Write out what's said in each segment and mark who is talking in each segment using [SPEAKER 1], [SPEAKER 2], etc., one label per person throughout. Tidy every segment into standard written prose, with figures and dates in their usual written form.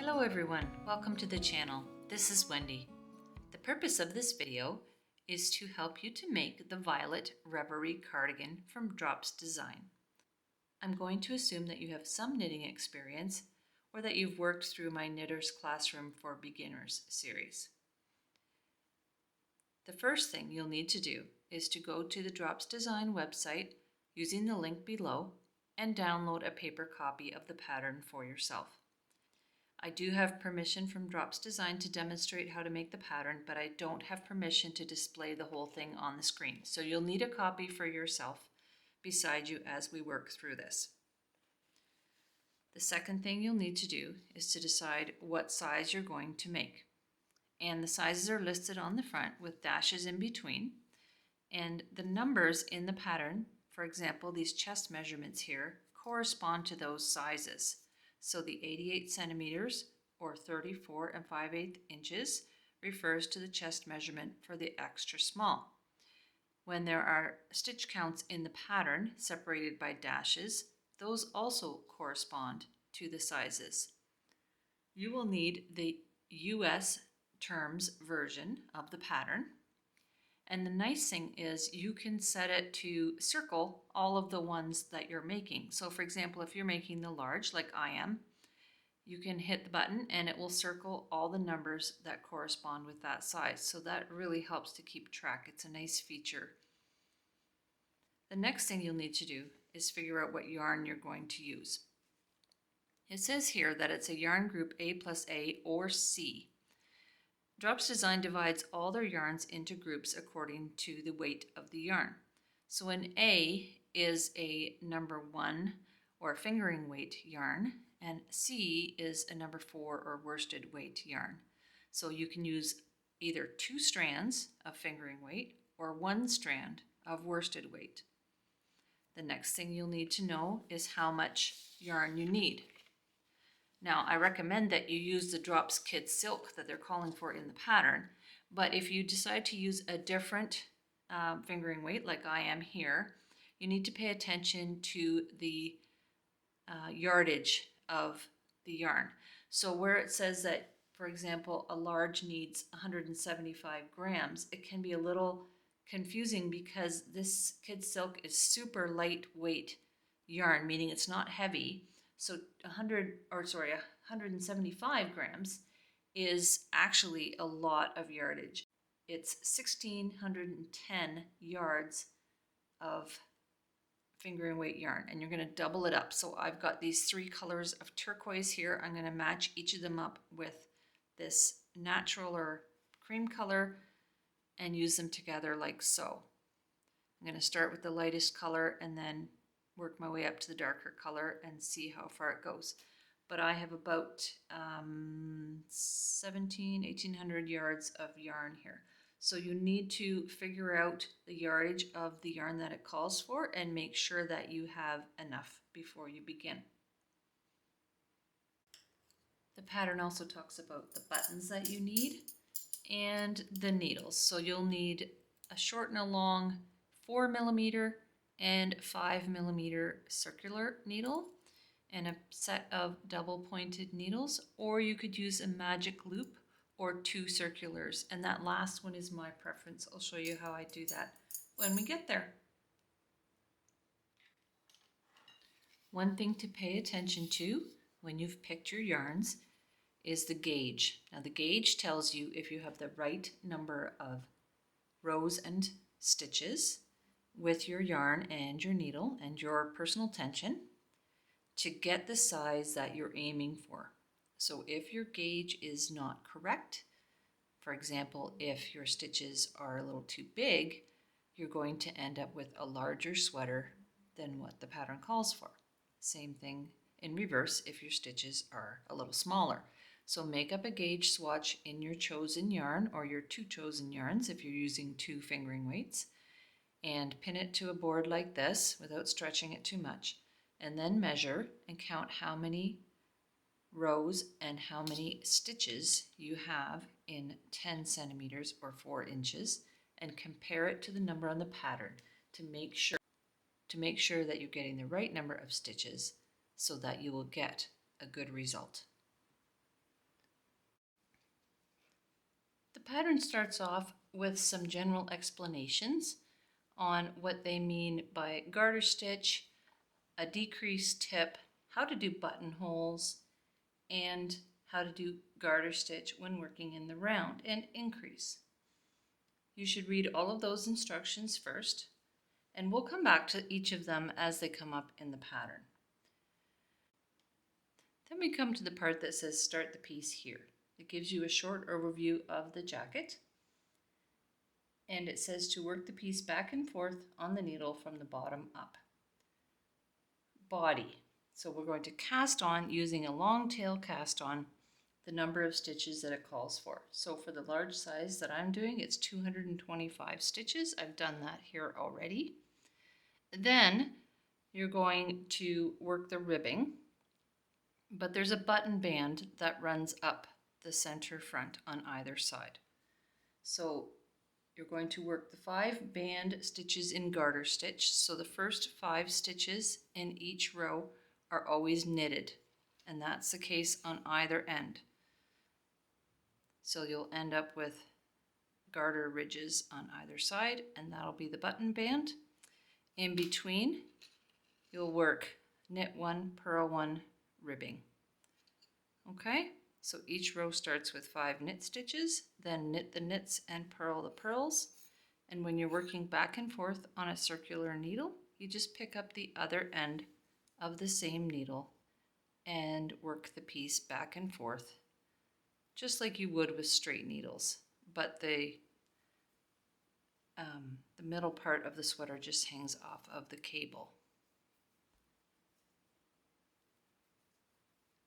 [SPEAKER 1] Hello everyone, welcome to the channel. This is Wendy. The purpose of this video is to help you to make the violet Reverie cardigan from Drops Design. I'm going to assume that you have some knitting experience or that you've worked through my Knitter's Classroom for Beginners series. The first thing you'll need to do is to go to the Drops Design website using the link below and download a paper copy of the pattern for yourself. I do have permission from Drops Design to demonstrate how to make the pattern, but I don't have permission to display the whole thing on the screen. So you'll need a copy for yourself beside you as we work through this. The second thing you'll need to do is to decide what size you're going to make. And the sizes are listed on the front with dashes in between. And the numbers in the pattern, for example, these chest measurements here, correspond to those sizes. So the 88 centimeters or 34 5/8 inches refers to the chest measurement for the extra small. When there are stitch counts in the pattern separated by dashes, those also correspond to the sizes. You will need the US terms version of the pattern. And the nice thing is you can set it to circle all of the ones that you're making. So for example, if you're making the large, like I am, you can hit the button and it will circle all the numbers that correspond with that size. So that really helps to keep track. It's a nice feature. The next thing you'll need to do is figure out what yarn you're going to use. It says here that it's a yarn group A+A or C. Drops Design divides all their yarns into groups according to the weight of the yarn. So an A is a number 1 or fingering weight yarn, and C is a number 4 or worsted weight yarn. So you can use either 2 strands of fingering weight or 1 strand of worsted weight. The next thing you'll need to know is how much yarn you need. Now, I recommend that you use the Drops Kid Silk that they're calling for in the pattern, but if you decide to use a different fingering weight, like I am here, you need to pay attention to the yardage of the yarn. So where it says that, for example, a large needs 175 grams, it can be a little confusing because this Kid Silk is super lightweight yarn, meaning it's not heavy. So 175 grams is actually a lot of yardage. It's 1,610 yards of fingering weight yarn, and you're going to double it up. So I've got these 3 colors of turquoise here. I'm going to match each of them up with this natural or cream color and use them together like so. I'm going to start with the lightest color and then work my way up to the darker color and see how far it goes. But I have about 1,800 yards of yarn here. So you need to figure out the yardage of the yarn that it calls for and make sure that you have enough before you begin. The pattern also talks about the buttons that you need and the needles. So you'll need a short and a long 4mm and 5mm circular needle and a set of double pointed needles, or you could use a magic loop or 2 circulars, and that last one is my preference. I'll show you how I do that when we get there. One thing to pay attention to when you've picked your yarns is the gauge. Now the gauge tells you if you have the right number of rows and stitches with your yarn and your needle and your personal tension to get the size that you're aiming for. So if your gauge is not correct, for example, if your stitches are a little too big, you're going to end up with a larger sweater than what the pattern calls for. Same thing in reverse if your stitches are a little smaller. So make up a gauge swatch in your chosen yarn or your 2 chosen yarns if you're using 2 fingering weights, and pin it to a board like this without stretching it too much, and then measure and count how many rows and how many stitches you have in 10 centimeters or 4 inches, and compare it to the number on the pattern to make sure that you're getting the right number of stitches so that you will get a good result. pattern starts off with some general explanations on what they mean by garter stitch, a decrease tip, how to do buttonholes, and how to do garter stitch when working in the round, and increase. You should read all of those instructions first, and we'll come back to each of them as they come up in the pattern. Then we come to the part that says start the piece here. It gives you a short overview of the jacket, and it says to work the piece back and forth on the needle from the bottom up. Body. So we're going to cast on using a long tail cast on the number of stitches that it calls for. So for the large size that I'm doing, it's 225 stitches. I've done that here already. Then you're going to work the ribbing, but there's a button band that runs up the center front on either side. So you're going to work the 5 band stitches in garter stitch. So the first 5 stitches in each row are always knitted, and that's the case on either end. So you'll end up with garter ridges on either side, and that'll be the button band. In between, you'll work knit 1, purl 1, ribbing. Okay, so each row starts with 5 knit stitches, then knit the knits and purl the purls. And when you're working back and forth on a circular needle, you just pick up the other end of the same needle and work the piece back and forth, just like you would with straight needles, but the middle part of the sweater just hangs off of the cable.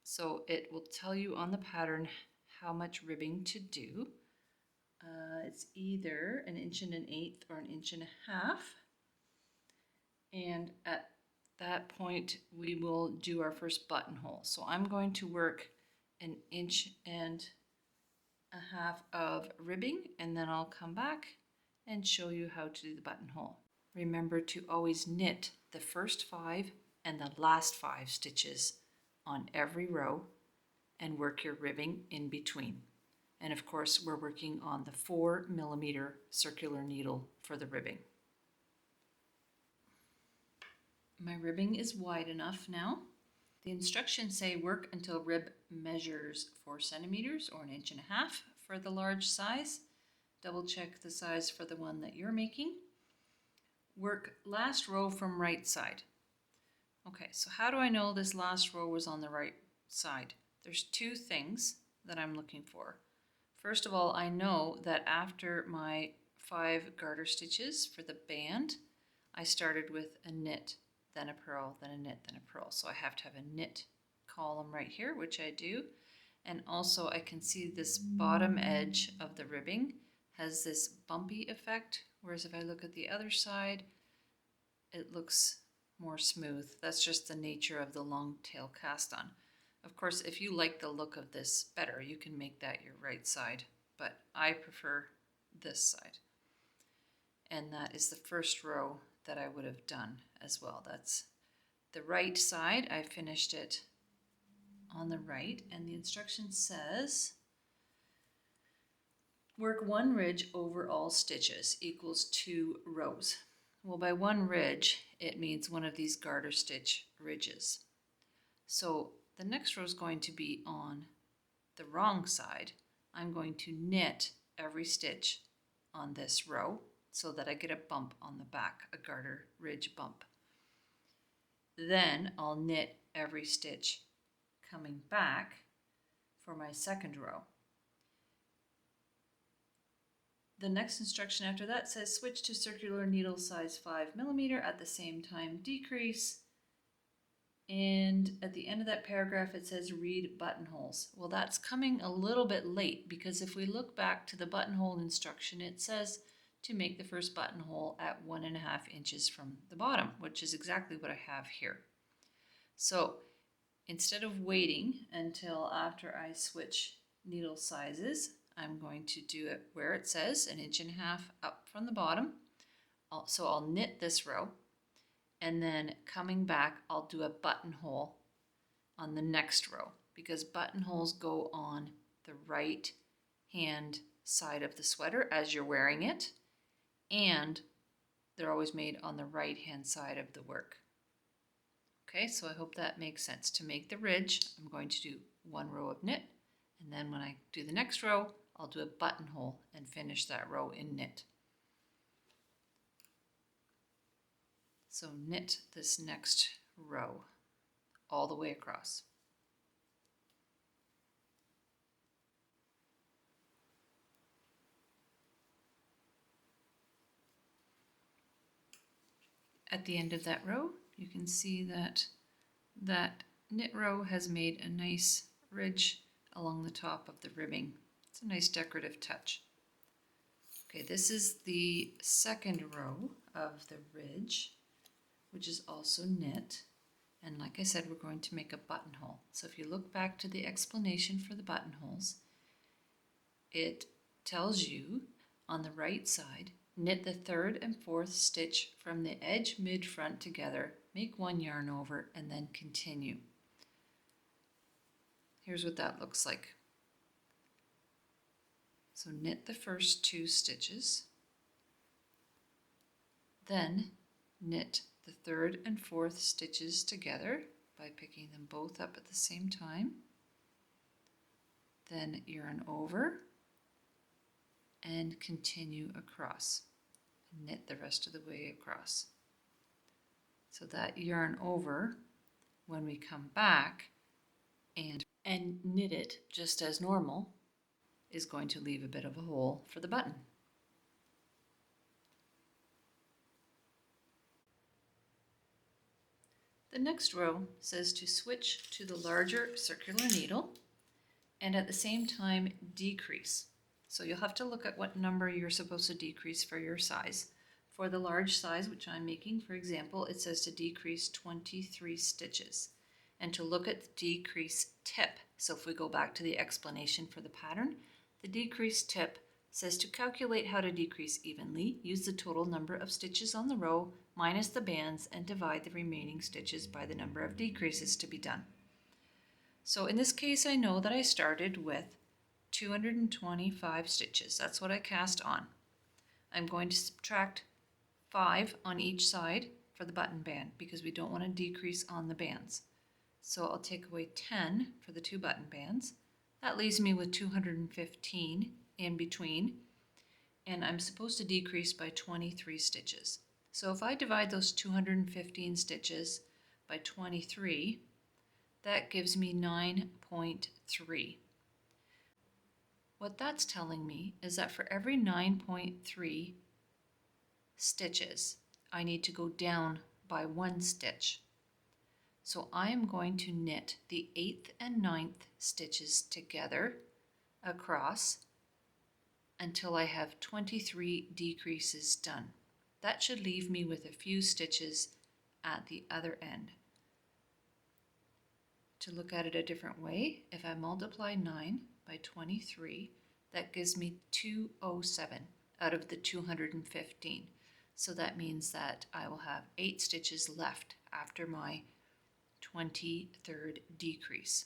[SPEAKER 1] So it will tell you on the pattern how much ribbing to do. It's either 1 1/8 or 1.5 inches. And at that point, we will do our first buttonhole. So I'm going to work 1.5 inches of ribbing, and then I'll come back and show you how to do the buttonhole. Remember to always knit the first 5 and the last 5 stitches on every row and work your ribbing in between. And of course, we're working on the 4mm circular needle for the ribbing. My ribbing is wide enough now. The instructions say work until rib measures 4 centimeters or 1.5 inches for the large size. Double check the size for the one that you're making. Work last row from right side. Okay, so how do I know this last row was on the right side? There's 2 things that I'm looking for. First of all, I know that after my 5 garter stitches for the band, I started with a knit, then a purl, then a knit, then a purl. So I have to have a knit column right here, which I do. And also I can see this bottom edge of the ribbing has this bumpy effect, whereas if I look at the other side, it looks more smooth. That's just the nature of the long tail cast on. Of course, if you like the look of this better, you can make that your right side, but I prefer this side. And that is the first row that I would have done as well. That's the right side. I finished it on the right, and the instruction says work 1 ridge over all stitches equals 2 rows. Well, by 1 ridge, it means one of these garter stitch ridges. So the next row is going to be on the wrong side. I'm going to knit every stitch on this row so that I get a bump on the back, a garter ridge bump. Then I'll knit every stitch coming back for my second row. The next instruction after that says switch to circular needle size 5mm at the same time decrease. And at the end of that paragraph it says read buttonholes. Well, that's coming a little bit late, because if we look back to the buttonhole instruction, it says to make the first buttonhole at 1.5 inches from the bottom, which is exactly what I have here. So instead of waiting until after I switch needle sizes, I'm going to do it where it says 1.5 inches up from the bottom. So I'll knit this row, and then coming back I'll do a buttonhole on the next row, because buttonholes go on the right hand side of the sweater as you're wearing it, and they're always made on the right hand side of the work. Okay, so I hope that makes sense. To make the ridge, I'm going to do one row of knit, and then when I do the next row, I'll do a buttonhole and finish that row in knit. So knit this next row all the way across. At the end of that row, you can see that that knit row has made a nice ridge along the top of the ribbing. It's a nice decorative touch. Okay, this is the second row of the ridge, which is also knit. And like I said, we're going to make a buttonhole. So if you look back to the explanation for the buttonholes, it tells you on the right side, knit the third and fourth stitch from the edge mid-front together, make one yarn over, and then continue. Here's what that looks like. So knit the first 2 stitches, then knit the third and fourth stitches together by picking them both up at the same time, then yarn over and continue across. Knit the rest of the way across. So that yarn over, when we come back and knit it just as normal, is going to leave a bit of a hole for the button. The next row says to switch to the larger circular needle and at the same time decrease. So you'll have to look at what number you're supposed to decrease for your size. For the large size, which I'm making, for example, it says to decrease 23 stitches. And to look at the decrease tip, so if we go back to the explanation for the pattern, the decrease tip says to calculate how to decrease evenly, use the total number of stitches on the row minus the bands and divide the remaining stitches by the number of decreases to be done. So in this case, I know that I started with 225 stitches. That's what I cast on. I'm going to subtract 5 on each side for the button band because we don't want to decrease on the bands. So I'll take away 10 for the 2 button bands. That leaves me with 215 in between, and I'm supposed to decrease by 23 stitches. So if I divide those 215 stitches by 23, that gives me 9.3. What that's telling me is that for every 9.3 stitches, I need to go down by 1 stitch. So I am going to knit the 8th and 9th stitches together across until I have 23 decreases done. That should leave me with a few stitches at the other end. To look at it a different way, if I multiply 9 by 23, that gives me 207 out of the 215. So that means that I will have 8 stitches left after my 23rd decrease.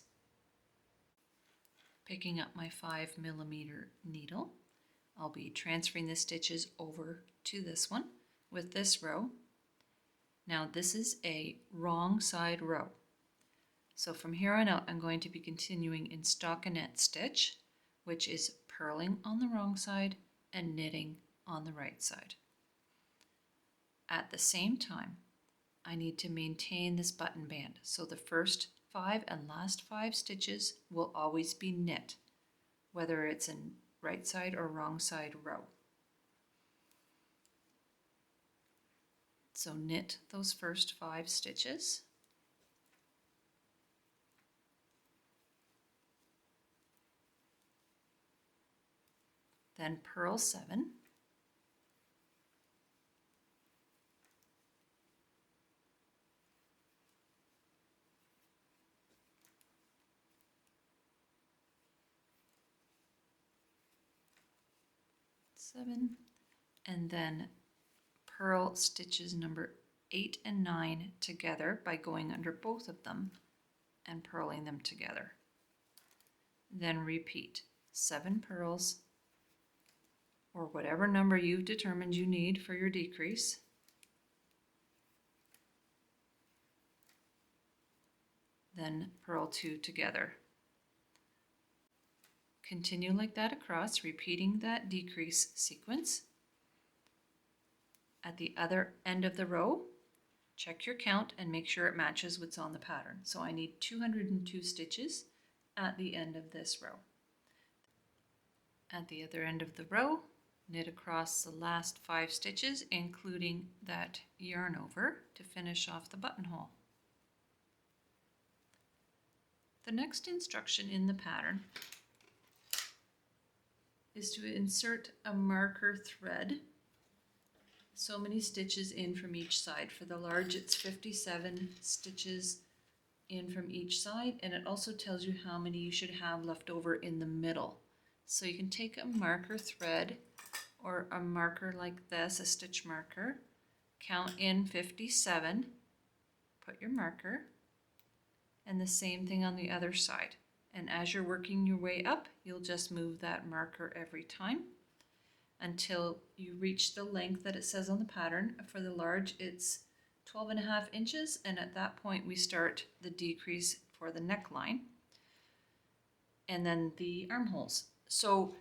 [SPEAKER 1] Picking up my 5mm needle, I'll be transferring the stitches over to this one with this row. Now this is a wrong side row. So from here on out, I'm going to be continuing in stockinette stitch, which is purling on the wrong side and knitting on the right side. At the same time, I need to maintain this button band. So the first 5 and last 5 stitches will always be knit, whether it's in right side or wrong side row. So knit those first 5 stitches. Then purl 7. And then purl stitches number 8 and 9 together by going under both of them and purling them together. Then repeat 7 purls or whatever number you've determined you need for your decrease. Then purl 2 together. Continue like that across, repeating that decrease sequence. At the other end of the row, check your count and make sure it matches what's on the pattern. So I need 202 stitches at the end of this row. At the other end of the row, knit across the last 5 stitches, including that yarn over, to finish off the buttonhole. The next instruction in the pattern is to insert a marker thread so many stitches in from each side. For the large, it's 57 stitches in from each side, and it also tells you how many you should have left over in the middle. So you can take a marker thread or a marker like this, a stitch marker, count in 57, put your marker, and the same thing on the other side. And as you're working your way up, you'll just move that marker every time until you reach the length that it says on the pattern. For the large, it's 12.5 inches, and at that point we start the decrease for the neckline and then the armholes. So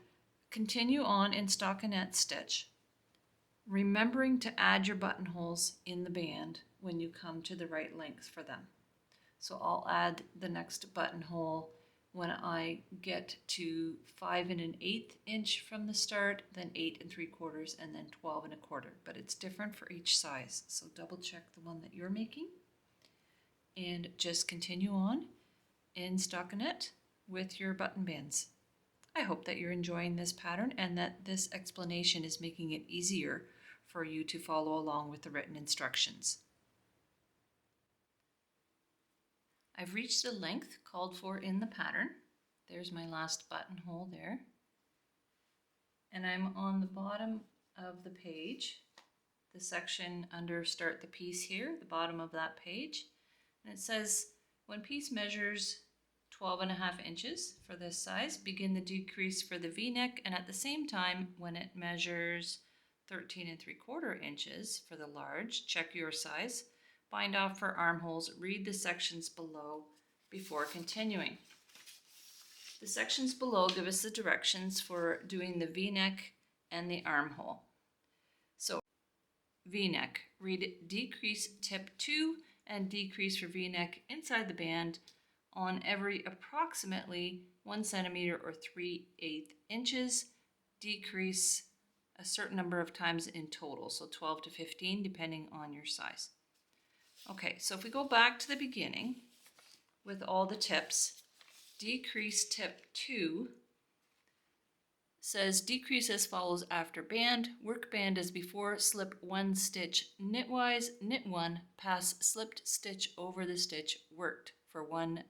[SPEAKER 1] continue on in stockinette stitch, remembering to add your buttonholes in the band when you come to the right length for them. So I'll add the next buttonhole when I get to 5 1/8 inch from the start, then 8 3/4, and then 12 1/4. But it's different for each size, so double check the one that you're making. And just continue on in stockinette with your button bands. I hope that you're enjoying this pattern and that this explanation is making it easier for you to follow along with the written instructions. I've reached the length called for in the pattern. There's my last buttonhole there. And I'm on the bottom of the page, the section under Start the Piece here, the bottom of that page. And it says, when piece measures 12.5 inches for this size, begin the decrease for the V-neck, and at the same time, when it measures 13 3/4 inches for the large, check your size, bind off for armholes, read the sections below before continuing. The sections below give us the directions for doing the V-neck and the armhole. So V-neck, read decrease tip 2 and decrease for V-neck inside the band on every approximately 1 centimeter or 3/8 inches, decrease a certain number of times in total, so 12 to 15 depending on your size. Okay, so if we go back to the beginning with all the tips, decrease tip 2 says decrease as follows after band, work band as before, slip 1 stitch knitwise, knit 1, pass slipped stitch over the stitch worked for 1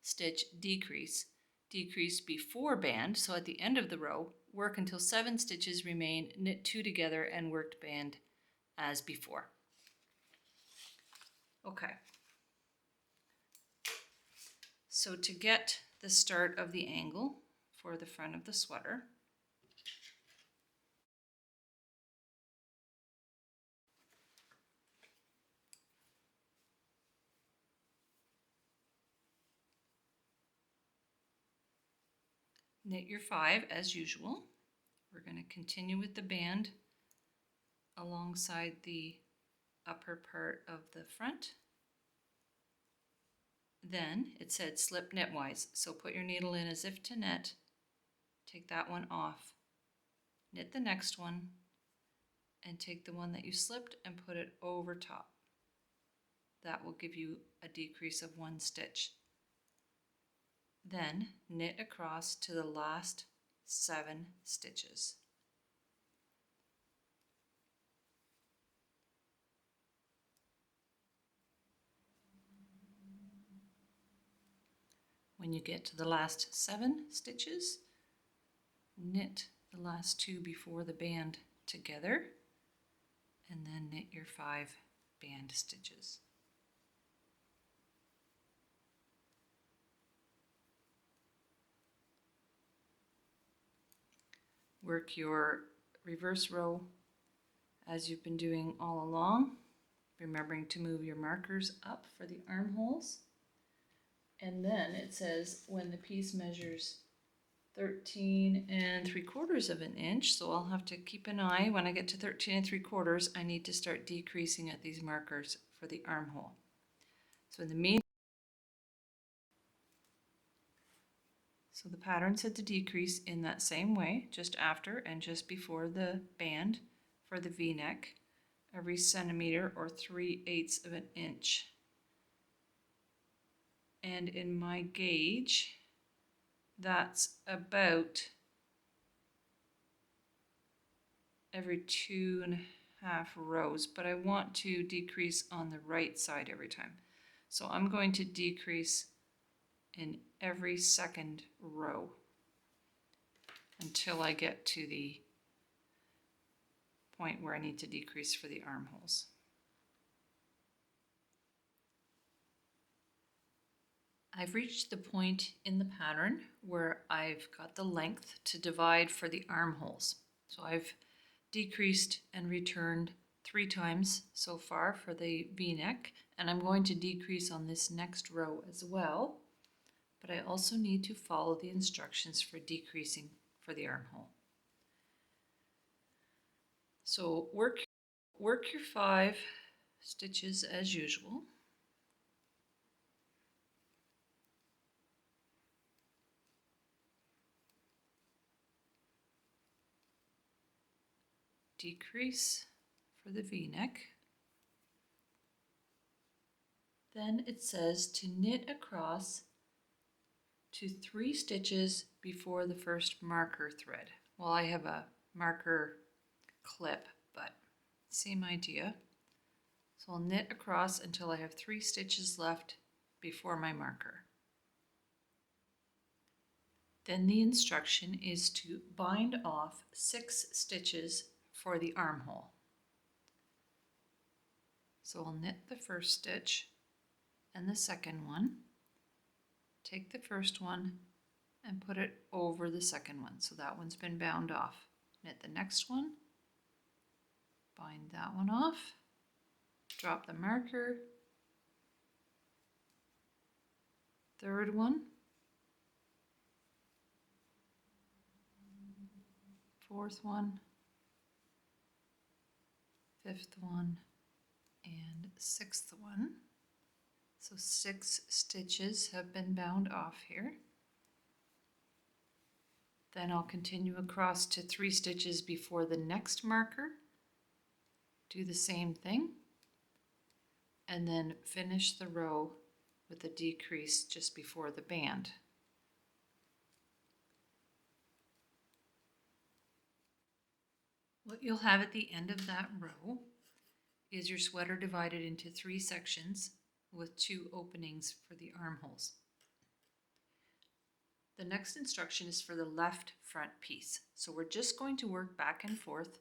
[SPEAKER 1] stitch decrease, decrease before band, so at the end of the row, work until 7 stitches remain, knit 2 together and worked band as before. Okay, so to get the start of the angle for the front of the sweater, knit your 5 as usual. We're going to continue with the band alongside the upper part of the front. Then it said slip knitwise, so put your needle in as if to knit, take that one off, knit the next one, and take the one that you slipped and put it over top. That will give you a decrease of 1 stitch. Then knit across to the last 7 stitches. When you get to the last 7 stitches, knit the last 2 before the band together, and then knit your 5 band stitches. Work your reverse row as you've been doing all along, remembering to move your markers up for the armholes. And then it says when the piece measures 13 3/4 of an inch, so I'll have to keep an eye. When I get to 13 3/4, I need to start decreasing at these markers for the armhole. So in the mean, so the pattern said to decrease in that same way, just after and just before the band for the V-neck, every centimeter or 3/8 of an inch. And in my gauge, that's about every 2.5 rows, but I want to decrease on the right side every time. So I'm going to decrease in every second row until I get to the point where I need to decrease for the armholes. I've reached the point in the pattern where I've got the length to divide for the armholes. So I've decreased and returned 3 times so far for the V-neck, and I'm going to decrease on this next row as well, but I also need to follow the instructions for decreasing for the armhole. So work your 5 stitches as usual. Decrease for the V-neck. Then it says to knit across to 3 stitches before the first marker thread. Well, I have a marker clip, but same idea. So I'll knit across until I have 3 stitches left before my marker. Then the instruction is to bind off 6 stitches for the armhole. So I'll knit the first stitch and the second one, take the first one and put it over the second one. So that one's been bound off. Knit the next one, bind that one off, drop the marker, third one, fourth one, fifth one, and sixth one. So 6 stitches have been bound off here. Then I'll continue across to 3 stitches before the next marker. Do the same thing. And then finish the row with a decrease just before the band. What you'll have at the end of that row is your sweater divided into 3 sections with 2 openings for the armholes. The next instruction is for the left front piece. So we're just going to work back and forth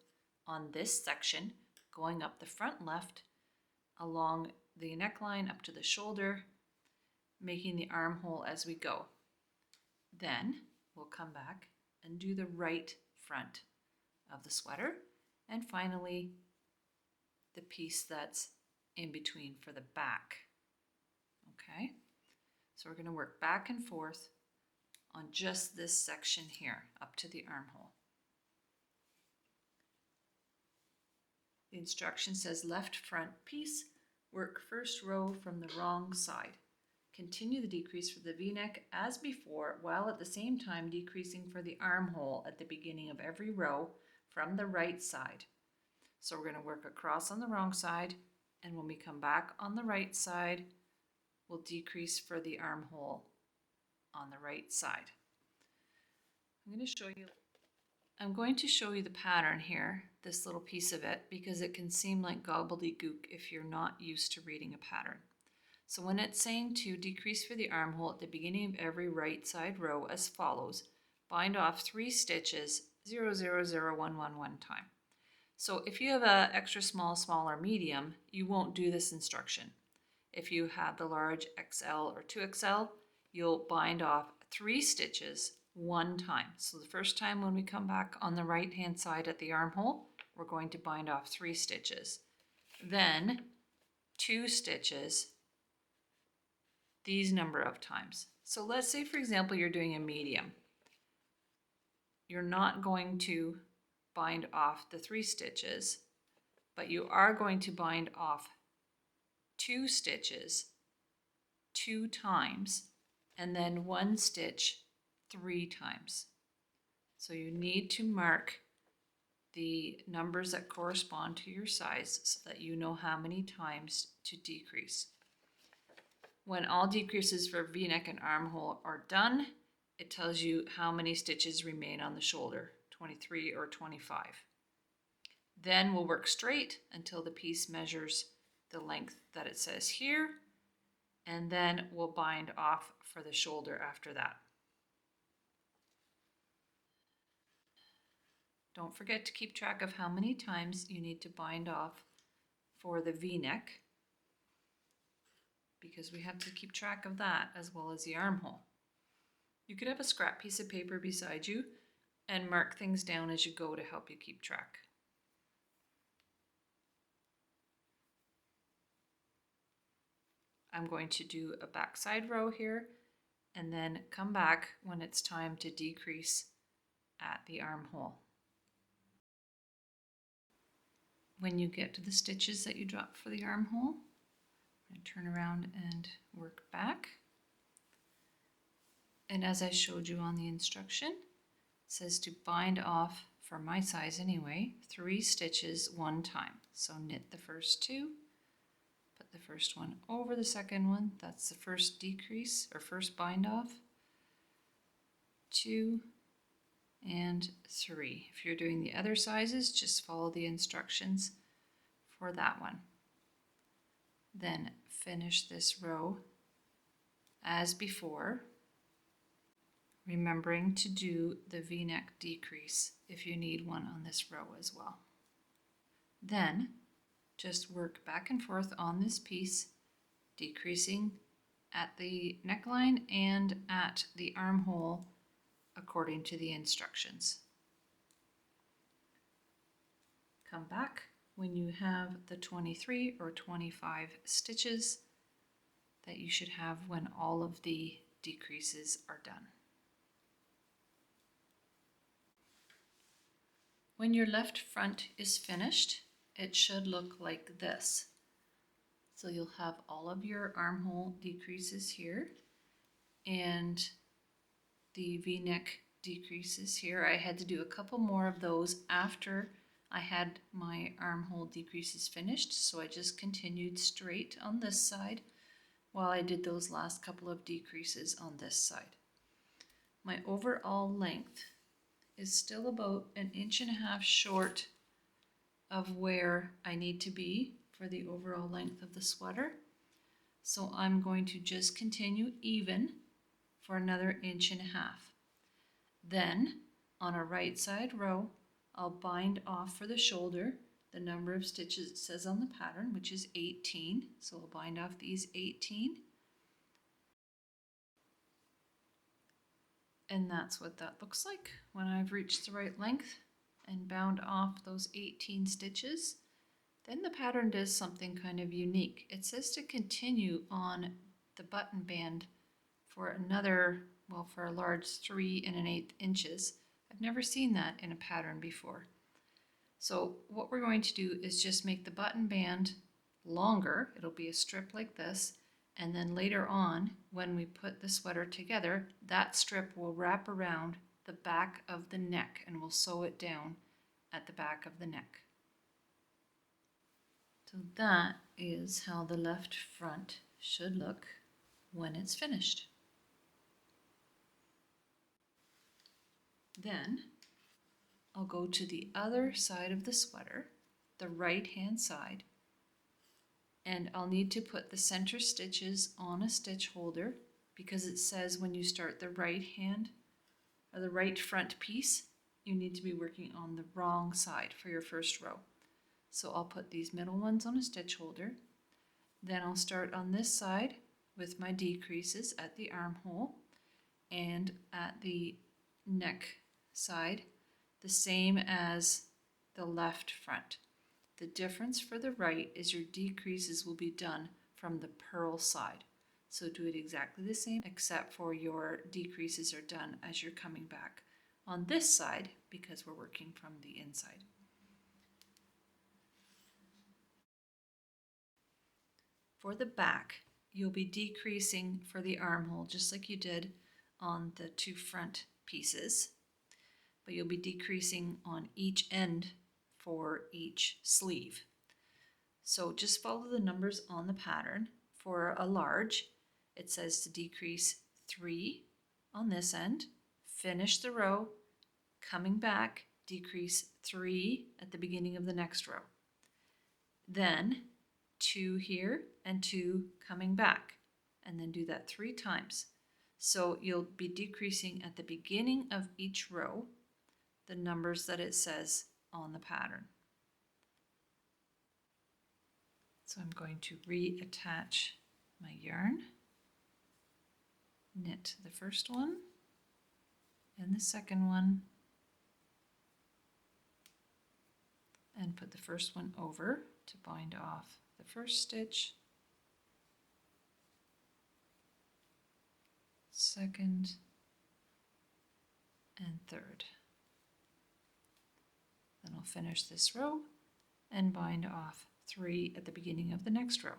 [SPEAKER 1] on this section, going up the front left, along the neckline up to the shoulder, making the armhole as we go. Then we'll come back and do the right front of the sweater, and finally the piece that's in between for the back. Okay, so we're going to work back and forth on just this section here up to the armhole. The instruction says left front piece, work first row from the wrong side. Continue the decrease for the V-neck as before, while at the same time decreasing for the armhole at the beginning of every row from the right side. So we're going to work across on the wrong side, and when we come back on the right side, we'll decrease for the armhole on the right side. I'm going to show you the pattern here, this little piece of it, because it can seem like gobbledygook if you're not used to reading a pattern. So when it's saying to decrease for the armhole at the beginning of every right side row as follows, bind off 3 stitches 0, 0, 0, 1, 1, 1 time. So if you have an extra small, small, or medium, you won't do this instruction. If you have the large XL or 2XL, you'll bind off 3 stitches one time. So the first time when we come back on the right hand side at the armhole, we're going to bind off 3 stitches. Then 2 stitches these number of times. So let's say, for example, you're doing a medium. You're not going to bind off the 3 stitches, but you are going to bind off 2 stitches 2 times and then 1 stitch 3 times. So you need to mark the numbers that correspond to your size so that you know how many times to decrease. When all decreases for V-neck and armhole are done, it tells you how many stitches remain on the shoulder, 23 or 25. Then we'll work straight until the piece measures the length that it says here, and then we'll bind off for the shoulder after that. Don't forget to keep track of how many times you need to bind off for the V-neck, because we have to keep track of that as well as the armhole. You could have a scrap piece of paper beside you and mark things down as you go to help you keep track. I'm going to do a backside row here and then come back when it's time to decrease at the armhole. When you get to the stitches that you dropped for the armhole, I'm going to turn around and work back. And as I showed you on the instruction, it says to bind off, for my size anyway, 3 stitches 1 time. So knit the first 2, put the first one over the second one, that's the first decrease or first bind off, 2 and 3. If you're doing the other sizes, just follow the instructions for that one. Then finish this row as before, remembering to do the V-neck decrease if you need one on this row as well. Then just work back and forth on this piece, decreasing at the neckline and at the armhole according to the instructions. Come back when you have the 23 or 25 stitches that you should have when all of the decreases are done. When your left front is finished, it should look like this. So you'll have all of your armhole decreases here and the V-neck decreases here. I had to do a couple more of those after I had my armhole decreases finished, so I just continued straight on this side while I did those last couple of decreases on this side. My overall length is still about 1.5 inches short of where I need to be for the overall length of the sweater. So I'm going to just continue even for another 1.5 inches. Then on a right side row, I'll bind off for the shoulder the number of stitches it says on the pattern, which is 18. So I'll bind off these 18. And that's what that looks like when I've reached the right length and bound off those 18 stitches. Then the pattern does something kind of unique. It says to continue on the button band for another, well, for a large 3 1/8 inches. I've never seen that in a pattern before. So what we're going to do is just make the button band longer. It'll be a strip like this. And then later on, when we put the sweater together, that strip will wrap around the back of the neck and we'll sew it down at the back of the neck. So that is how the left front should look when it's finished. Then I'll go to the other side of the sweater, the right hand side, and I'll need to put the center stitches on a stitch holder because it says when you start the right hand or the right front piece, you need to be working on the wrong side for your first row. So I'll put these middle ones on a stitch holder. Then I'll start on this side with my decreases at the armhole and at the neck side the same as the left front. The difference for the right is your decreases will be done from the purl side. So do it exactly the same, except for your decreases are done as you're coming back on this side because we're working from the inside. For the back, you'll be decreasing for the armhole just like you did on the two front pieces, but you'll be decreasing on each end for each sleeve. So just follow the numbers on the pattern. For a large, it says to decrease 3 on this end, finish the row, coming back, decrease 3 at the beginning of the next row. Then 2 here and 2 coming back, and then do that 3 times. So you'll be decreasing at the beginning of each row the numbers that it says on the pattern. So I'm going to reattach my yarn, knit the first one and the second one, and put the first one over to bind off the first stitch, second, and third. Then I'll finish this row and bind off 3 at the beginning of the next row.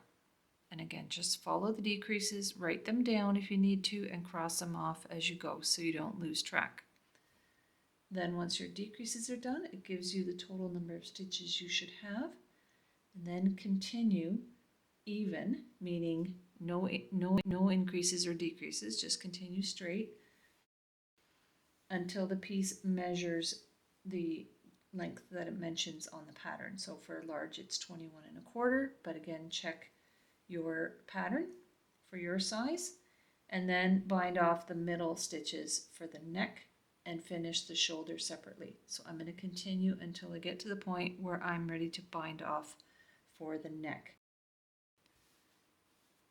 [SPEAKER 1] And again, just follow the decreases, write them down if you need to, and cross them off as you go so you don't lose track. Then once your decreases are done, it gives you the total number of stitches you should have. And then continue even, meaning no increases or decreases, just continue straight until the piece measures the length that it mentions on the pattern. So for large, it's 21 1/4, but again, check your pattern for your size, and then bind off the middle stitches for the neck and finish the shoulder separately. So I'm going to continue until I get to the point where I'm ready to bind off for the neck.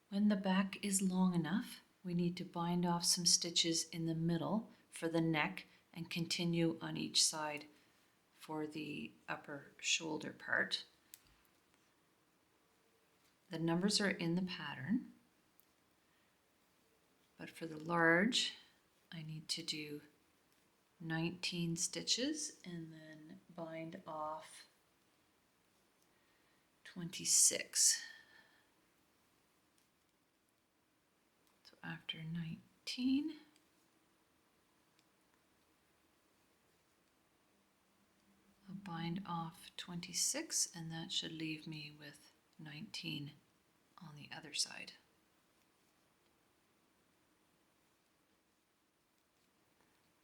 [SPEAKER 1] When the back is long enough, we need to bind off some stitches in the middle for the neck and continue on each side for the upper shoulder part. The numbers are in the pattern, but for the large, I need to do 19 stitches and then bind off 26. So after 19, I'll bind off 26, and that should leave me with 19 on the other side.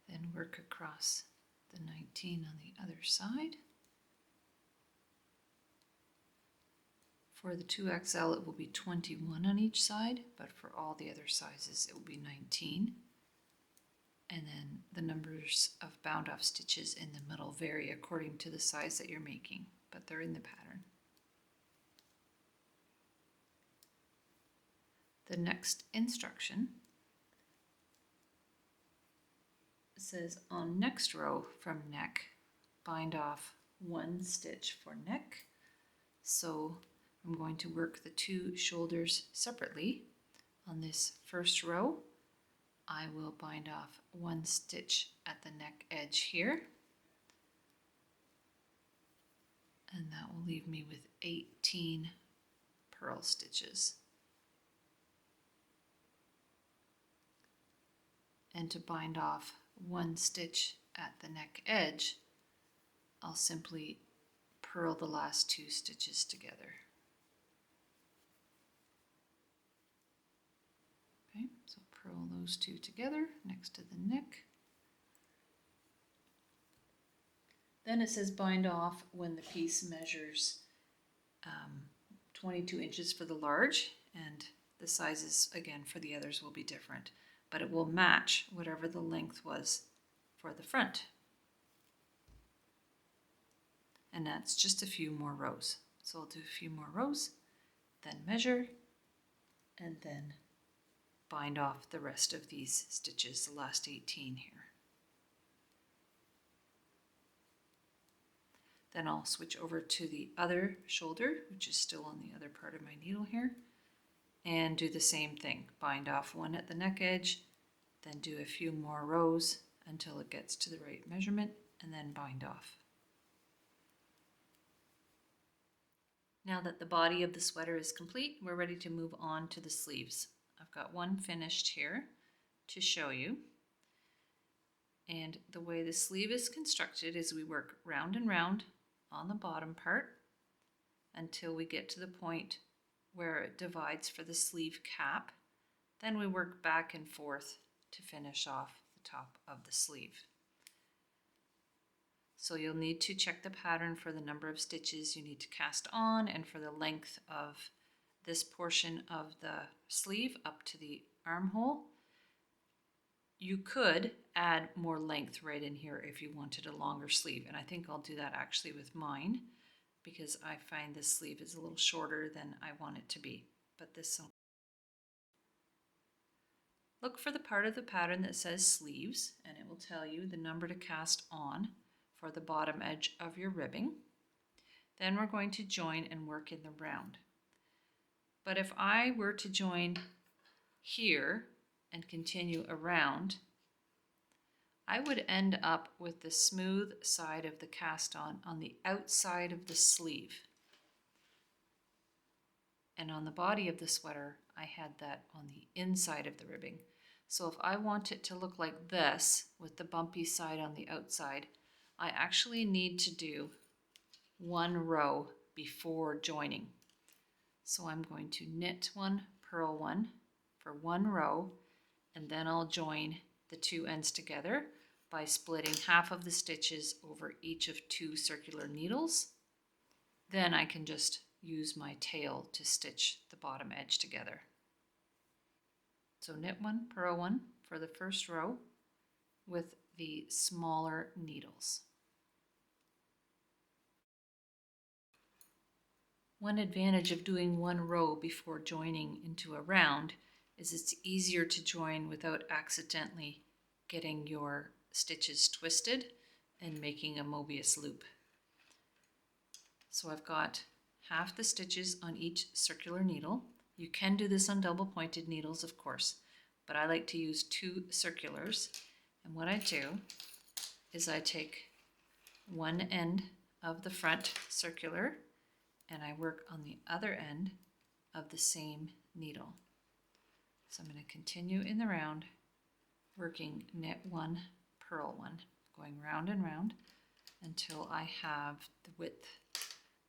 [SPEAKER 1] Then work across the 19 on the other side. For the 2XL, it will be 21 on each side, but for all the other sizes, it will be 19. And then the numbers of bound off stitches in the middle vary according to the size that you're making, but they're in the pattern. The next instruction says on next row from neck, bind off 1 stitch for neck. So I'm going to work the 2 shoulders separately. On this first row, I will bind off 1 stitch at the neck edge here, and that will leave me with 18 purl stitches. And to bind off 1 stitch at the neck edge, I'll simply purl the last 2 stitches together. Okay, so purl those 2 together next to the neck. Then it says bind off when the piece measures 22 inches for the large, and the sizes again for the others will be different, but it will match whatever the length was for the front. And that's just a few more rows. So I'll do a few more rows, then measure, and then bind off the rest of these stitches, the last 18 here. Then I'll switch over to the other shoulder, which is still on the other part of my needle here, and do the same thing. Bind off one at the neck edge, then do a few more rows until it gets to the right measurement, and then bind off. Now that the body of the sweater is complete, we're ready to move on to the sleeves. I've got one finished here to show you. And the way the sleeve is constructed is we work round and round on the bottom part until we get to the point where it divides for the sleeve cap. Then we work back and forth to finish off the top of the sleeve. So you'll need to check the pattern for the number of stitches you need to cast on and for the length of this portion of the sleeve up to the armhole. You could add more length right in here if you wanted a longer sleeve, and I think I'll do that actually with mine because I find this sleeve is a little shorter than I want it to be. But this, look for the part of the pattern that says sleeves, and it will tell you the number to cast on for the bottom edge of your ribbing. Then we're going to join and work in the round. But if I were to join here and continue around, I would end up with the smooth side of the cast on the outside of the sleeve. And on the body of the sweater, I had that on the inside of the ribbing. So if I want it to look like this with the bumpy side on the outside, I actually need to do one row before joining. So I'm going to knit one, purl one for one row, and then I'll join the two ends together by splitting half of the stitches over each of two circular needles. Then I can just use my tail to stitch the bottom edge together. So knit one, purl one for the first row with the smaller needles. One advantage of doing one row before joining into a round is it's easier to join without accidentally getting your stitches twisted and making a Mobius loop. So I've got half the stitches on each circular needle. You can do this on double pointed needles, of course, but I like to use two circulars. And what I do is I take one end of the front circular and I work on the other end of the same needle. So I'm going to continue in the round, working knit one, purl one, going round and round until I have the width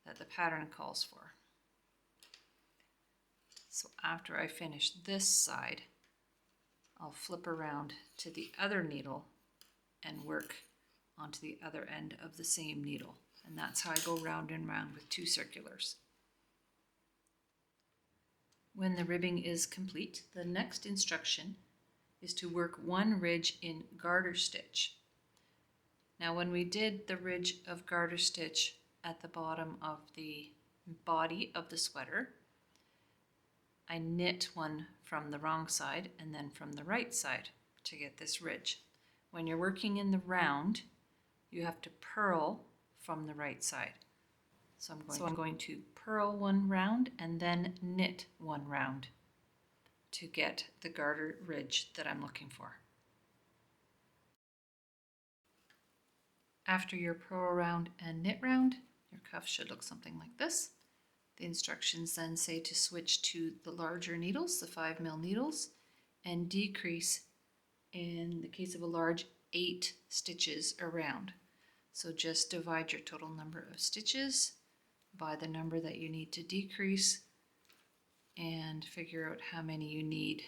[SPEAKER 1] that the pattern calls for. So after I finish this side, I'll flip around to the other needle and work onto the other end of the same needle. And that's how I go round and round with two circulars. When the ribbing is complete, the next instruction is to work one ridge in garter stitch. Now when we did the ridge of garter stitch at the bottom of the body of the sweater, I knit one from the wrong side and then from the right side to get this ridge. When you're working in the round, you have to purl from the right side. So I'm going to purl one round and then knit one round to get the garter ridge that I'm looking for. After your purl round and knit round, your cuff should look something like this. The instructions then say to switch to the larger needles, the 5mm needles, and decrease, in the case of a large, 8 stitches around. So just divide your total number of stitches by the number that you need to decrease and figure out how many you need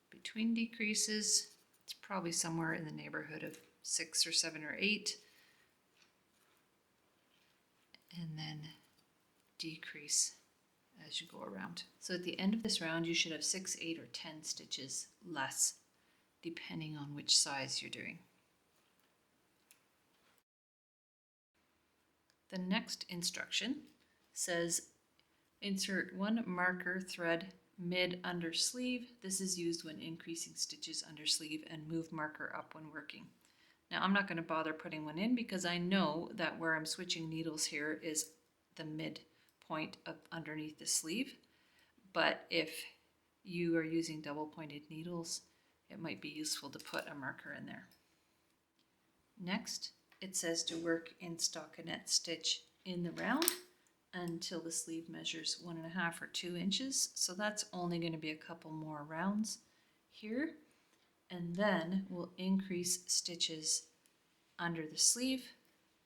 [SPEAKER 1] between decreases. It's probably somewhere in the neighborhood of 6 or 7 or 8. And then decrease as you go around. So at the end of this round, you should have 6, 8, or 10 stitches less, depending on which size you're doing. The next instruction says insert one marker thread mid under sleeve. This is used when increasing stitches under sleeve, and move marker up when working. Now I'm not going to bother putting one in because I know that where I'm switching needles here is the midpoint of underneath the sleeve. But if you are using double pointed needles, it might be useful to put a marker in there. Next, it says to work in stockinette stitch in the round until the sleeve measures 1.5 or 2 inches. So that's only going to be a couple more rounds here. And then we'll increase stitches under the sleeve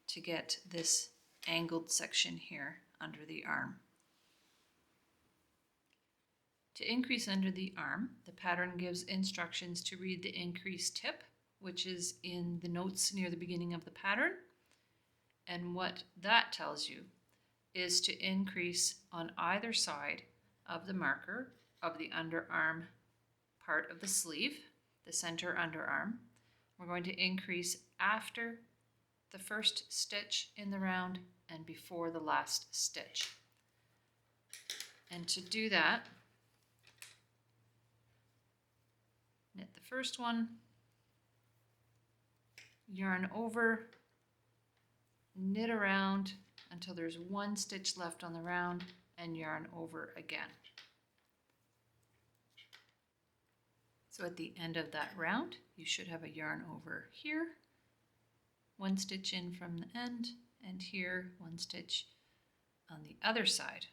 [SPEAKER 1] to get this angled section here under the arm. To increase under the arm, the pattern gives instructions to read the increase tip, which is in the notes near the beginning of the pattern. And what that tells you is to increase on either side of the marker of the underarm part of the sleeve, the center underarm. We're going to increase after the first stitch in the round and before the last stitch. And to do that, knit the first one, yarn over, knit around until there's 1 stitch left on the round, and yarn over again. So at the end of that round, you should have a yarn over here, 1 stitch in from the end, and here 1 stitch on the other side.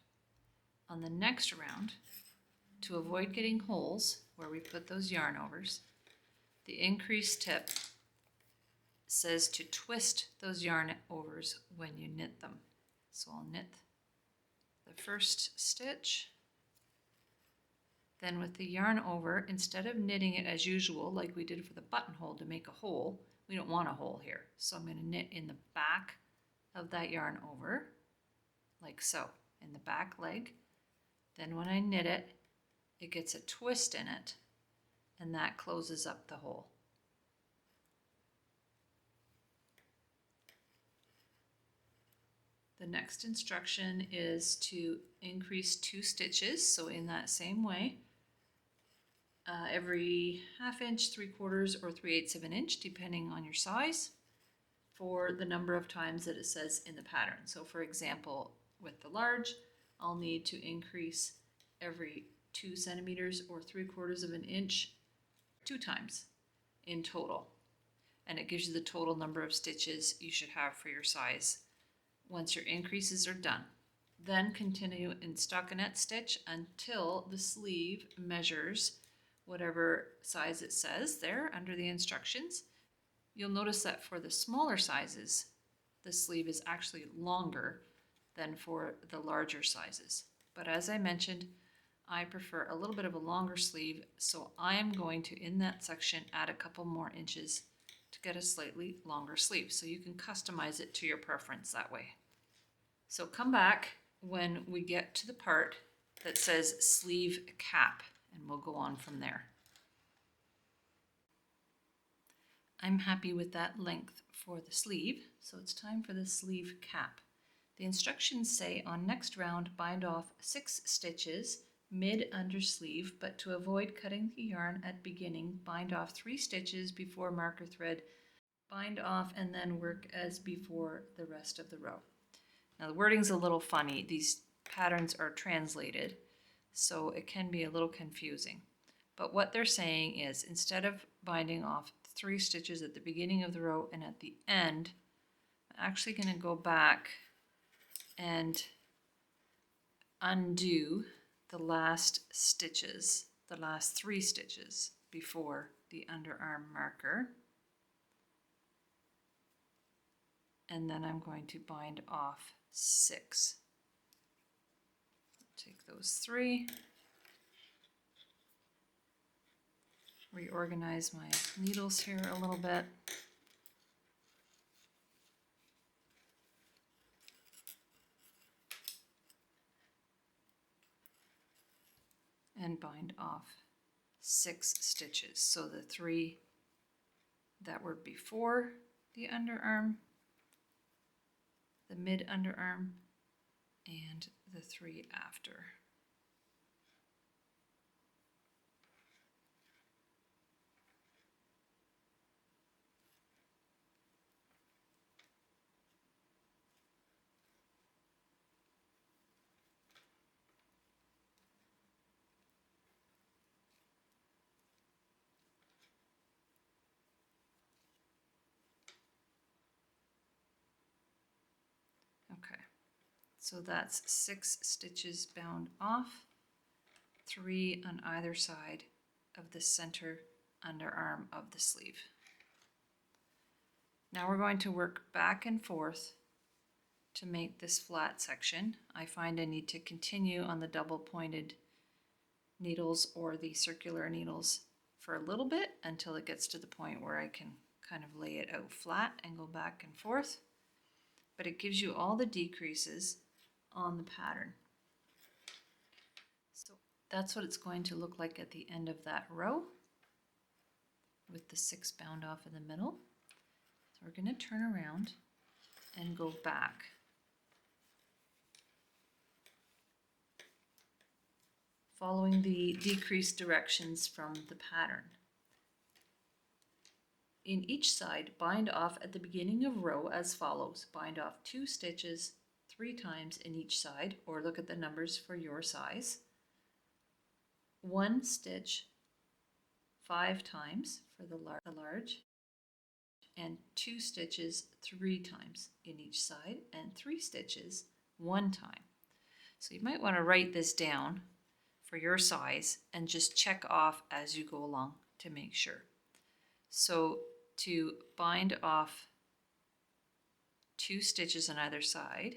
[SPEAKER 1] On the next round, to avoid getting holes where we put those yarn overs, the increase tip says to twist those yarn overs when you knit them. So I'll knit the first stitch, then with the yarn over, instead of knitting it as usual like we did for the buttonhole to make a hole, we don't want a hole here. So I'm going to knit in the back of that yarn over, like so, in the back leg. Then when I knit it, it gets a twist in it, and that closes up the hole. The next instruction is to increase 2 stitches, so in that same way, every 1/2 inch, 3/4, or 3/8 of an inch, depending on your size, for the number of times that it says in the pattern. So for example, with the large, I'll need to increase every 2 centimeters or 3/4 of an inch 2 times in total. And it gives you the total number of stitches you should have for your size once your increases are done. Then continue in stockinette stitch until the sleeve measures whatever size it says there under the instructions. You'll notice that for the smaller sizes, the sleeve is actually longer than for the larger sizes. But as I mentioned, I prefer a little bit of a longer sleeve, so I am going to, in that section, add a couple more inches to get a slightly longer sleeve. So you can customize it to your preference that way. So come back when we get to the part that says sleeve cap, and we'll go on from there. I'm happy with that length for the sleeve, so it's time for the sleeve cap. The instructions say on next round, bind off 6 stitches mid-under sleeve, but to avoid cutting the yarn at beginning, bind off 3 stitches before marker thread, bind off, and then work as before the rest of the row. Now the wording's a little funny. These patterns are translated, so it can be a little confusing. But what they're saying is, instead of binding off 3 stitches at the beginning of the row and at the end, I'm actually going to go back and undo the last stitches, the last 3 stitches before the underarm marker. And then I'm going to bind off 6. Take those 3, reorganize my needles here a little bit. And bind off 6 stitches. So the 3 that were before the underarm, the mid underarm, and the 3 after. So that's 6 stitches bound off, 3 on either side of the center underarm of the sleeve. Now we're going to work back and forth to make this flat section. I find I need to continue on the double pointed needles or the circular needles for a little bit until it gets to the point where I can kind of lay it out flat and go back and forth. But it gives you all the decreases on the pattern. So that's what it's going to look like at the end of that row with the 6 bound off in the middle. So we're going to turn around and go back. Following the decreased directions from the pattern. In each side, bind off at the beginning of row as follows. Bind off 2 stitches 3 times in each side, or look at the numbers for your size. 1 stitch 5 times for the large, and 2 stitches 3 times in each side, and 3 stitches 1 time. So you might want to write this down for your size and just check off as you go along to make sure. So to bind off 2 stitches on either side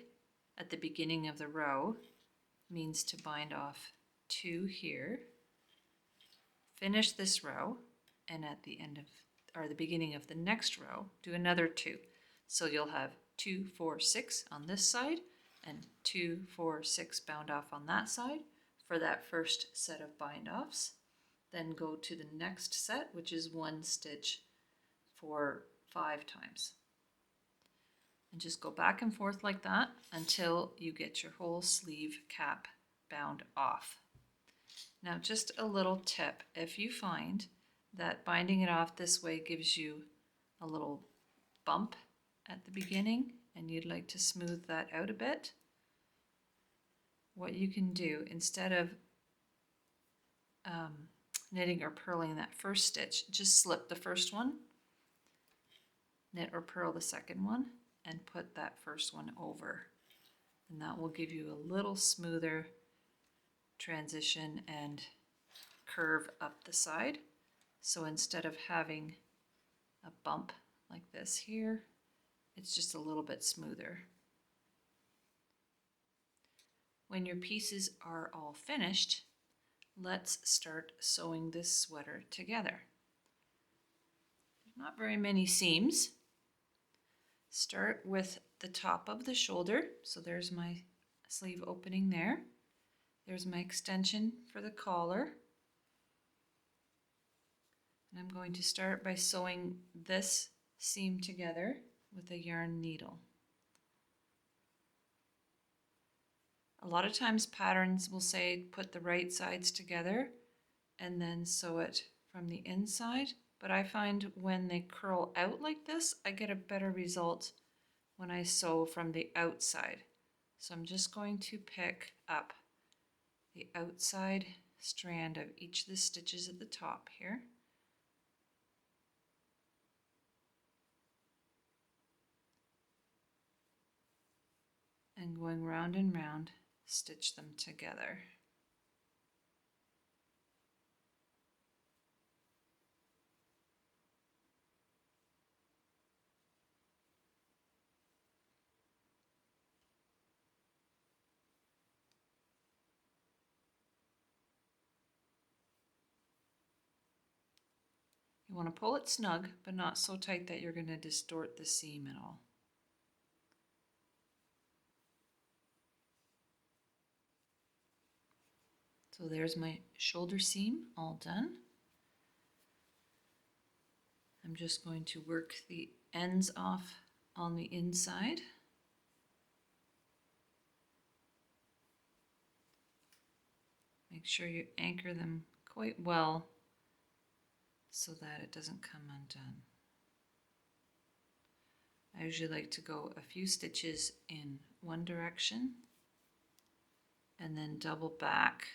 [SPEAKER 1] at the beginning of the row means to bind off 2 here, finish this row, and at the end of, or the beginning of the next row, do another 2. So you'll have 2, 4, 6 on this side and 2, 4, 6 bound off on that side for that first set of bind offs. Then go to the next set, which is 1 stitch for 5 times. And just go back and forth like that until you get your whole sleeve cap bound off. Now just a little tip, if you find that binding it off this way gives you a little bump at the beginning and you'd like to smooth that out a bit, what you can do instead of knitting or purling that first stitch, just slip the first one, knit or purl the second one, and put that first one over. And that will give you a little smoother transition and curve up the side. So instead of having a bump like this here, it's just a little bit smoother. When your pieces are all finished, let's start sewing this sweater together. Not very many seams. Start with the top of the shoulder. So there's my sleeve opening there. There's my extension for the collar. And I'm going to start by sewing this seam together with a yarn needle. A lot of times patterns will say put the right sides together and then sew it from the inside, but I find when they curl out like this, I get a better result when I sew from the outside. So I'm just going to pick up the outside strand of each of the stitches at the top here. And going round and round, stitch them together. You want to pull it snug, but not so tight that you're going to distort the seam at all. So there's my shoulder seam all done. I'm just going to work the ends off on the inside. Make sure you anchor them quite well so that it doesn't come undone. I usually like to go a few stitches in one direction and then double back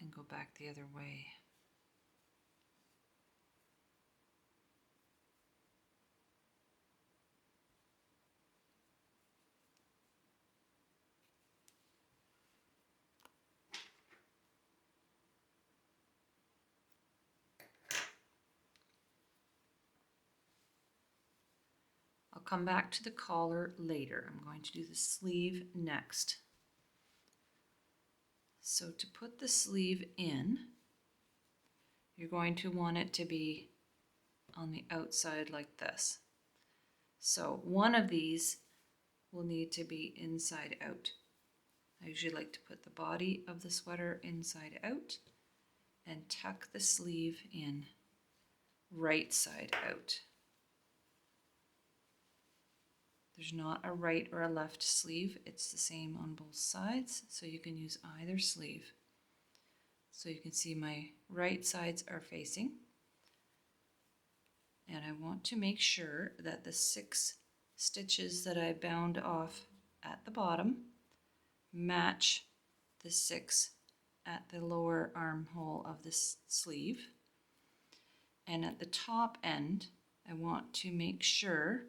[SPEAKER 1] and go back the other way. I'll come back to the collar later. I'm going to do the sleeve next. So to put the sleeve in, you're going to want it to be on the outside like this. So one of these will need to be inside out. I usually like to put the body of the sweater inside out and tuck the sleeve in right side out. There's not a right or a left sleeve. It's the same on both sides, so you can use either sleeve. So you can see my right sides are facing. And I want to make sure that the 6 stitches that I bound off at the bottom match the 6 at the lower armhole of this sleeve. And at the top end, I want to make sure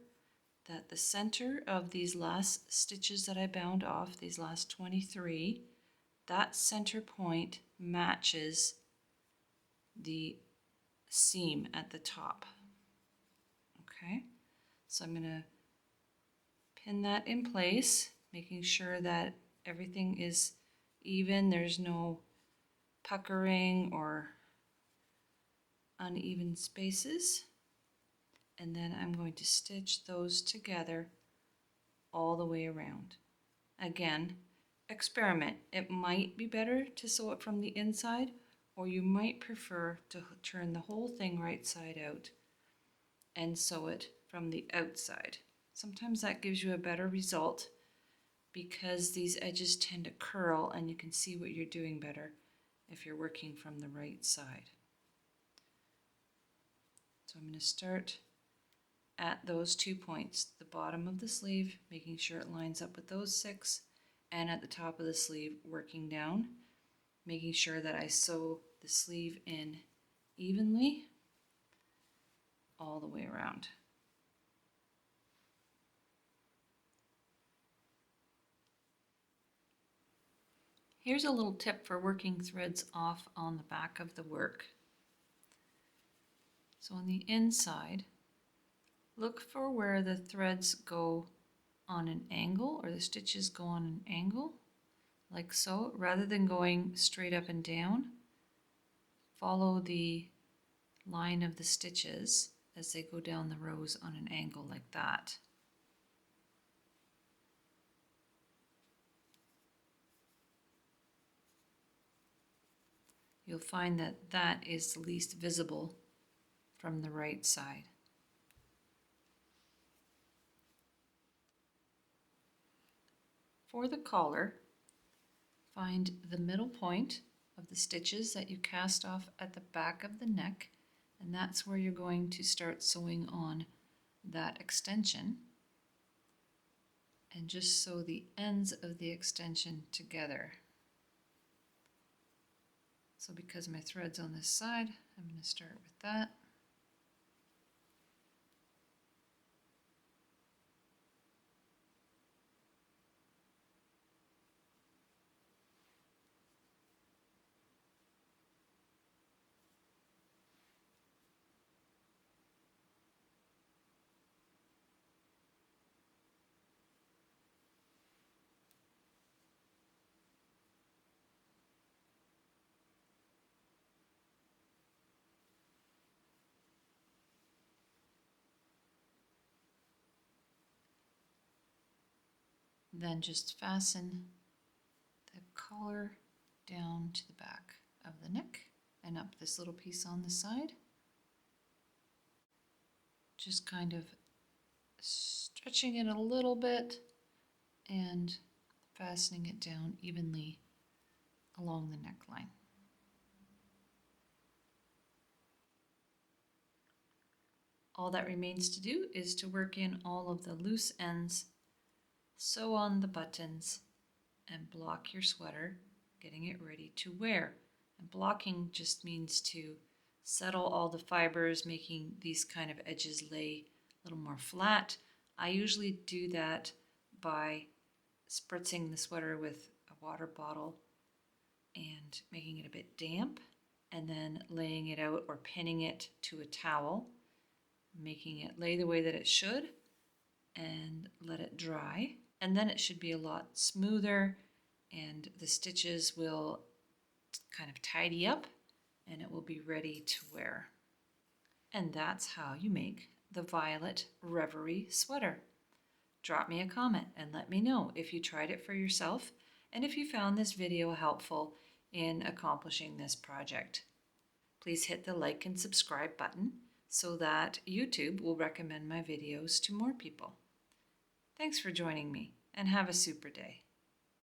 [SPEAKER 1] that the center of these last stitches that I bound off, these last 23, that center point matches the seam at the top. Okay, so I'm going to pin that in place, making sure that everything is even, there's no puckering or uneven spaces. And then I'm going to stitch those together all the way around. Again, experiment. It might be better to sew it from the inside, or you might prefer to turn the whole thing right side out and sew it from the outside. Sometimes that gives you a better result because these edges tend to curl and you can see what you're doing better if you're working from the right side. So I'm going to start at those 2 points, the bottom of the sleeve, making sure it lines up with those 6, and at the top of the sleeve, working down, making sure that I sew the sleeve in evenly all the way around. Here's a little tip for working threads off on the back of the work. So on the inside, look for where the threads go on an angle, or the stitches go on an angle, like so. Rather than going straight up and down, follow the line of the stitches as they go down the rows on an angle like that. You'll find that that is the least visible from the right side. For the collar, find the middle point of the stitches that you cast off at the back of the neck, and that's where you're going to start sewing on that extension. And just sew the ends of the extension together. So because my thread's on this side, I'm going to start with that. Then just fasten the collar down to the back of the neck and up this little piece on the side. Just kind of stretching it a little bit and fastening it down evenly along the neckline. All that remains to do is to work in all of the loose ends, sew on the buttons, and block your sweater, getting it ready to wear. And blocking just means to settle all the fibers, making these kind of edges lay a little more flat. I usually do that by spritzing the sweater with a water bottle and making it a bit damp, and then laying it out or pinning it to a towel, making it lay the way that it should, and let it dry. And then it should be a lot smoother and the stitches will kind of tidy up and it will be ready to wear. And that's how you make the violet Reverie sweater. Drop me a comment and let me know if you tried it for yourself and if you found this video helpful in accomplishing this project. Please hit the like and subscribe button so that YouTube will recommend my videos to more people. Thanks for joining me and have a super day.